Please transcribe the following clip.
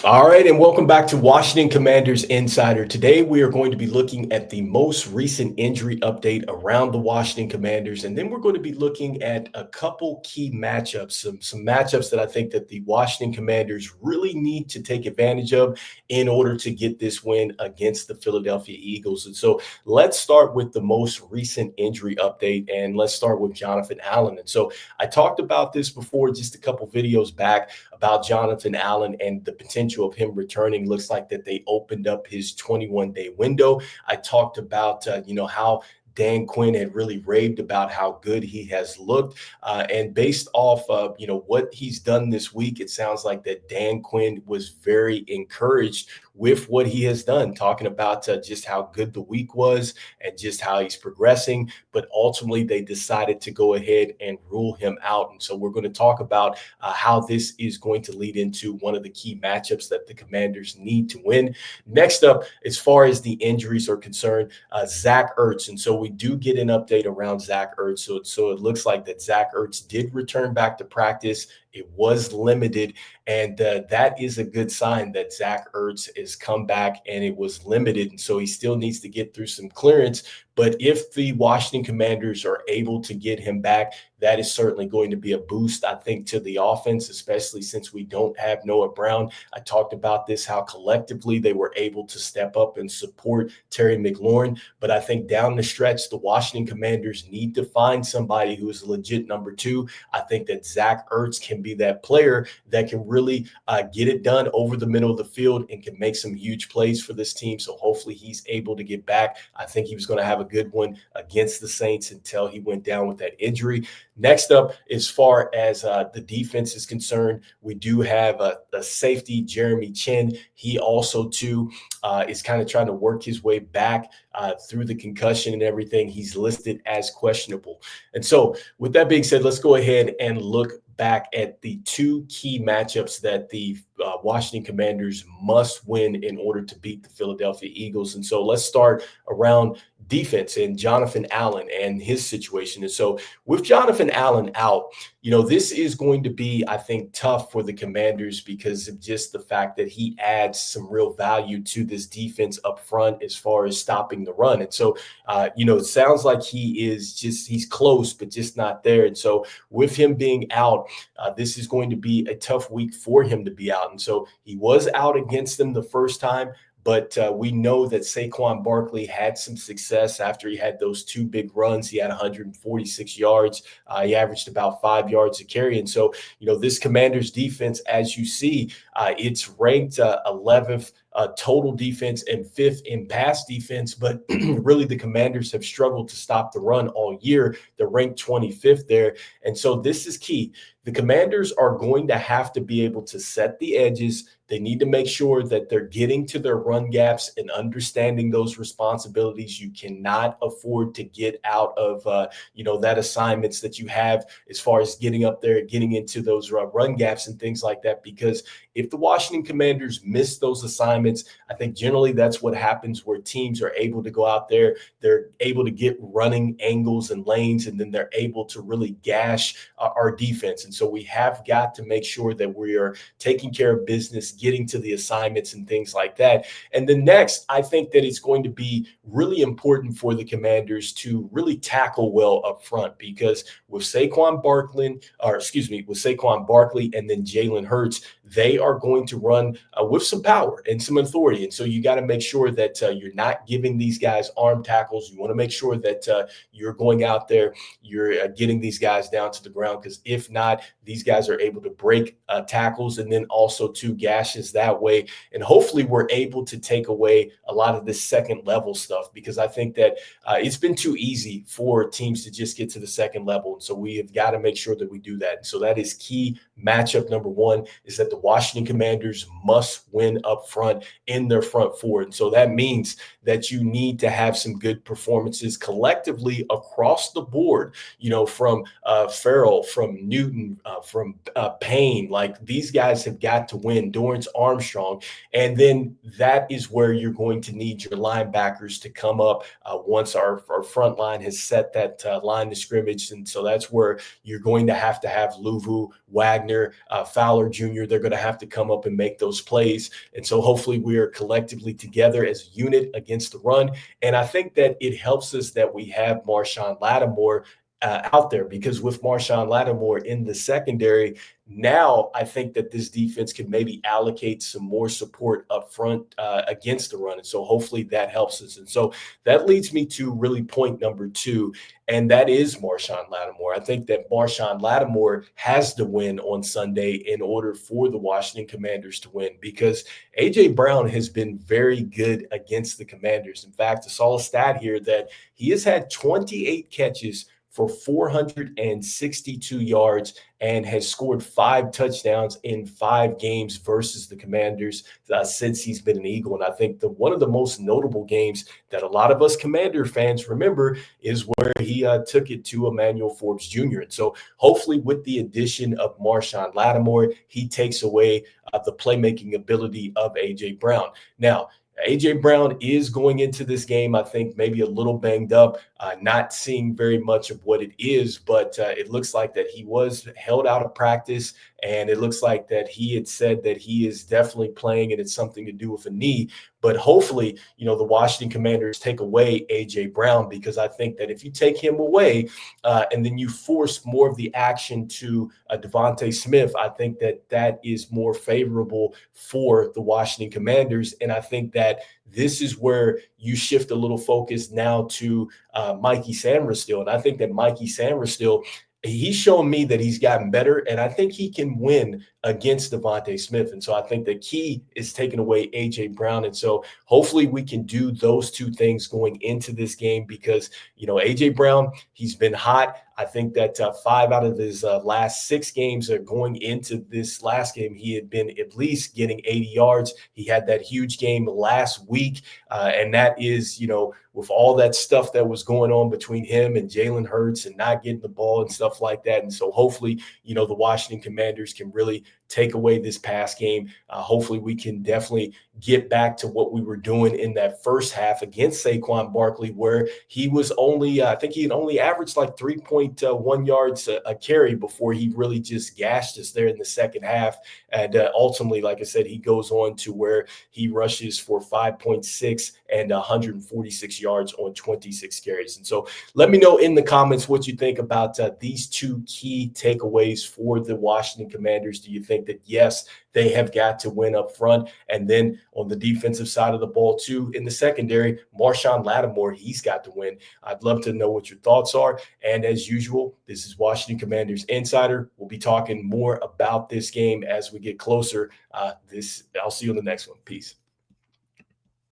All right, and welcome back to Washington Commanders Insider. Today, we are going to be looking at the most recent injury update around the Washington Commanders, and then we're going to be looking at a couple key matchups, some matchups that I think that the Washington Commanders really need to take advantage of in order to get this win against the Philadelphia Eagles. And so, let's start with the most recent injury update, and let's start with Jonathan Allen. And so, I talked about this before, just a couple videos back, about Jonathan Allen and the potential of him returning. Looks like that they opened up his 21-day window. I talked about how Dan Quinn had really raved about how good he has looked, and based off of what he's done this week, it sounds like that Dan Quinn was very encouraged with what he has done, talking about just how good the week was and just how he's progressing. But ultimately, they decided to go ahead and rule him out. And so we're going to talk about how this is going to lead into one of the key matchups that the Commanders need to win. Next up, as far as the injuries are concerned, Zach Ertz. And so we do get an update around Zach Ertz. So it looks like that Zach Ertz did return back to practice. It was limited, and that is a good sign that Zach Ertz has come back and it was limited. And so he still needs to get through some clearance. But if the Washington Commanders are able to get him back, that is certainly going to be a boost, I think, to the offense, especially since we don't have Noah Brown. I talked about this, how collectively they were able to step up and support Terry McLaurin. But I think down the stretch, the Washington Commanders need to find somebody who is a legit number two. I think that Zach Ertz can be that player that can really get it done over the middle of the field and can make some huge plays for this team. So hopefully he's able to get back. I think he was going to have a good one against the Saints until he went down with that injury. Next up, as far as the defense is concerned, we do have a safety, Jeremy Chin. He also, too, is kind of trying to work his way back through the concussion and everything. He's listed as questionable. And so with that being said, let's go ahead and look back at the two key matchups that the Washington Commanders must win in order to beat the Philadelphia Eagles. And so let's start around defense and Jonathan Allen and his situation. And so with Jonathan Allen out, this is going to be, I think, tough for the Commanders because of just the fact that he adds some real value to this defense up front as far as stopping the run. And so, it sounds like he's close, but just not there. And so with him being out, this is going to be a tough week for him to be out. And so he was out against them the first time. But we know that Saquon Barkley had some success after he had those two big runs. He had 146 yards. He averaged about 5 yards a carry. And so, this Commanders defense, as you see, it's ranked 11th total defense and 5th in pass defense. But really, the Commanders have struggled to stop the run all year. They're ranked 25th there. And so this is key. The Commanders are going to have to be able to set the edges. They need to make sure that they're getting to their run gaps and understanding those responsibilities. You cannot afford to get out of, that assignments that you have as far as getting up there, getting into those run gaps and things like that. Because if the Washington Commanders miss those assignments, I think generally that's what happens where teams are able to go out there. They're able to get running angles and lanes, and then they're able to really gash our defense. And so we have got to make sure that we are taking care of business, getting to the assignments and things like that. And then next, I think that it's going to be really important for the Commanders to really tackle well up front, because with Saquon Barkley and then Jalen Hurts, they are going to run with some power and some authority. And so you got to make sure that you're not giving these guys arm tackles. You want to make sure that you're going out there, you're getting these guys down to the ground, because if not, these guys are able to break tackles and then also two gashes that way. And hopefully we're able to take away a lot of this second level stuff, because I think that it's been too easy for teams to just get to the second level. And so we have got to make sure that we do that. And so that is key. Matchup number one is that the Washington Commanders must win up front in their front four. And so that means that you need to have some good performances collectively across the board, from Farrell, from Newton, from Payne. Like, these guys have got to win, Dorrance Armstrong. And then that is where you're going to need your linebackers to come up once our front line has set that line of scrimmage. And so that's where you're going to have Luvu, Wagner, Wagner, Fowler Jr., they're going to have to come up and make those plays. And so hopefully we are collectively together as a unit against the run. And I think that it helps us that we have Marshawn Lattimore out there, because with Marshawn Lattimore in the secondary, now I think that this defense can maybe allocate some more support up front against the run. And so hopefully that helps us. And so that leads me to really point number two, and that is Marshawn Lattimore. I think that Marshawn Lattimore has to win on Sunday in order for the Washington Commanders to win, because A.J. Brown has been very good against the Commanders. In fact, I saw a stat here that he has had 28 catches for 462 yards and has scored 5 touchdowns in 5 games versus the Commanders since he's been an Eagle. And I think one of the most notable games that a lot of us Commander fans remember is where he took it to Emmanuel Forbes Jr. And so hopefully with the addition of Marshawn Lattimore, he takes away the playmaking ability of A.J. Brown. Now, A.J. Brown is going into this game, I think, maybe a little banged up, not seeing very much of what it is, but it looks like that he was held out of practice, and it looks like that he had said that he is definitely playing, and it's something to do with a knee. But hopefully, the Washington Commanders take away A.J. Brown, because I think that if you take him away and then you force more of the action to Devontae Smith, I think that that is more favorable for the Washington Commanders. And I think that this is where you shift a little focus now to Mikey Sainristil. And I think that Mikey Sainristil, he's shown me that he's gotten better, and I think he can win against Devontae Smith. And so I think the key is taking away A.J. Brown. And so hopefully we can do those two things going into this game, because, A.J. Brown, he's been hot. I think that 5 out of his last 6 games are going into this last game, he had been at least getting 80 yards. He had that huge game last week. And that is, with all that stuff that was going on between him and Jalen Hurts and not getting the ball and stuff like that. And so hopefully, the Washington Commanders can really take away this pass game. Hopefully we can definitely get back to what we were doing in that first half against Saquon Barkley, where he was only, I think he had only averaged like 3.1 yards a carry before he really just gashed us there in the second half. And ultimately, like I said, he goes on to where he rushes for 5.6 and 146 yards on 26 carries. And so let me know in the comments what you think about these two key takeaways for the Washington Commanders. Do you think that, yes, they have got to win up front? And then on the defensive side of the ball, too, in the secondary, Marshawn Lattimore, he's got to win. I'd love to know what your thoughts are. And as usual, this is Washington Commanders Insider. We'll be talking more about this game as we get closer. I'll see you on the next one. Peace.